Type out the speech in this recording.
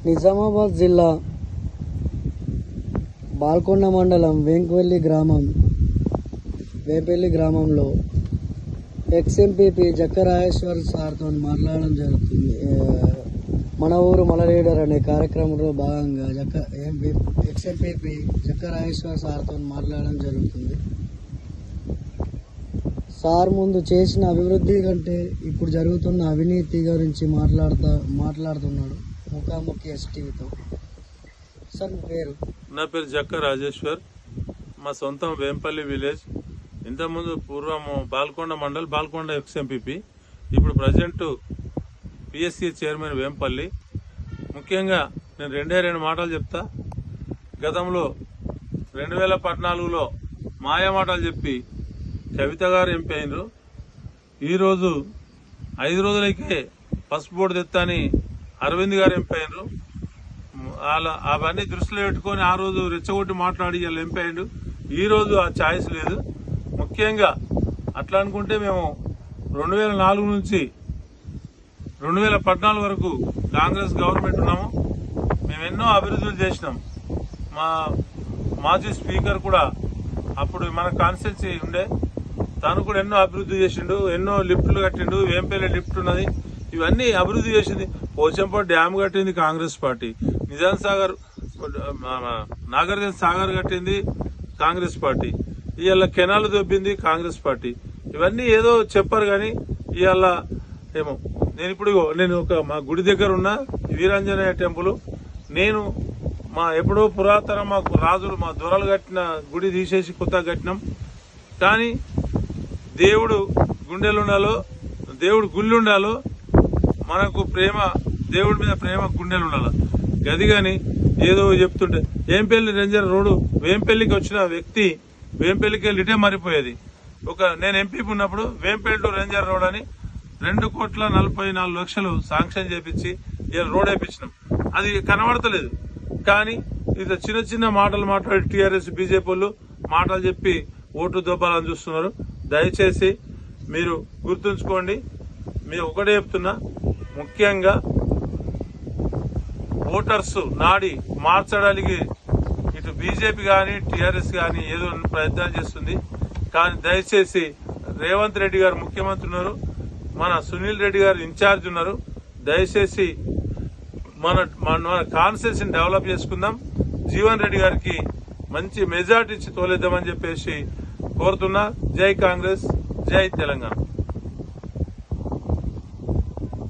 నిజామాబాద్ జిల్లా బాల్కొండ మండలం వేంపల్లి గ్రామంలో ఎక్స్ఎంపీపీ జక్క రాజేశ్వర్ సార్తో మాట్లాడడం జరుగుతుంది. మన ఊరు మన లీడర్ అనే కార్యక్రమంలో భాగంగా ఎక్స్ఎంపీపీ జక్క రాజేశ్వర్ సార్తో మాట్లాడడం జరుగుతుంది. సార్ ముందు చేసిన అభివృద్ధి కంటే ఇప్పుడు జరుగుతున్న అవినీతి గురించి మాట్లాడుతున్నాడు ముఖాముఖి ఎస్టీవీతో. సార్ పేరు? నా పేరు జక్క రాజేశ్వర్. మా సొంతం వేంపల్లి విలేజ్. ఇంతకుముందు పూర్వం బాల్కొండ మండల్ బాల్కొండ ఎక్స్ఎంపీపీ, ఇప్పుడు ప్రజెంట్ పిఎస్సి చైర్మన్ వేంపల్లి. ముఖ్యంగా నేను రెండు మాటలు చెప్తా. గతంలో 2014లో మాయా మాటలు చెప్పి కవిత గారు ఎంపీ అయినరు. ఈరోజు 5 రోజులకే పసుపు బోర్డు తెత్తని అరవింద్ గారు ఎంపీ అయినరు. అవన్నీ దృష్టిలో పెట్టుకొని ఆ రోజు రెచ్చగొట్టి మాట్లాడి వాళ్ళు ఎంపీ అయ్యిండు. ఈరోజు ఆ ఛాయిస్ లేదు. ముఖ్యంగా అట్లా అనుకుంటే మేము 2004 నుంచి 2014 వరకు కాంగ్రెస్ గవర్నమెంట్ ఉన్నాము. మేము ఎన్నో అభివృద్ధులు చేసినాం. మా మాజీ స్పీకర్ కూడా అప్పుడు మన కాన్స్టిట్యున్సీ ఉండే, తను కూడా ఎన్నో అభివృద్ధి చేసిండు. ఎన్నో లిఫ్టులు కట్టిండు. వేంపల్లి లిఫ్ట్ ఉన్నది. ఇవన్నీ అభివృద్ధి చేసింది. పోచంపాడు డ్యామ్ కట్టింది కాంగ్రెస్ పార్టీ. నిజాం సాగర్ నాగార్జున సాగర్ కట్టింది కాంగ్రెస్ పార్టీ. ఇవాళ కెనాలు దొబ్బింది కాంగ్రెస్ పార్టీ. ఇవన్నీ ఏదో చెప్పారు కానీ ఇవాళ ఏమో నేను మా గుడి దగ్గర ఉన్న వీరాంజనేయ టెంపుల్, నేను ఎప్పుడో పురాతన మాకు రాజులు మా దొరలు కట్టిన గుడి తీసేసి కొత్తగా కట్టినాం. కానీ దేవుడు గుండెలుండాలో, దేవుడు గుళ్ళుండాలో, మనకు ప్రేమ, దేవుడి మీద ప్రేమ గుండెలు ఉండాలి. గది కానీ ఏదో చెప్తుంటే వేంపల్లి రేంజర్ రోడ్డు వేంపల్లికి వచ్చిన వ్యక్తి వేంపల్లికి వెళ్ళి ఇటే మారిపోయేది. నేను ఎంపీ ఉన్నప్పుడు వేంపల్లి టు రేంజర్ రోడ్ అని 2,44,00,000 శాంక్షన్ చేపించి రోడ్ వేయించినాం. అది కనబడతలేదు. కానీ ఇది చిన్న మాటలు మాట్లాడి టీఆర్ఎస్ బీజేపీ వాళ్ళు మాటలు చెప్పి ఓటు దొబ్బాలని చూస్తున్నారు. దయచేసి మీరు గుర్తుంచుకోండి. మీరు ఒకటే చెప్తున్నా, ముఖ్యంగా ఓటర్స్ నాడి మార్చడానికి ఇటు బీజేపీ కానీ టీఆర్ఎస్ కానీ ఏదో ప్రయత్నాలు చేస్తుంది. కానీ దయచేసి రేవంత్ రెడ్డి గారు ముఖ్యమంత్రి ఉన్నారు, మన సునీల్ రెడ్డి గారు ఇన్ఛార్జ్ ఉన్నారు. దయచేసి మన కాన్స్టిట్యూన్సీని డెవలప్ చేసుకుందాం. జీవన్ రెడ్డి గారికి మంచి మెజార్టీ ఇచ్చి తోలేద్దామని చెప్పేసి కోరుతున్నా. జై కాంగ్రెస్, జై తెలంగాణ.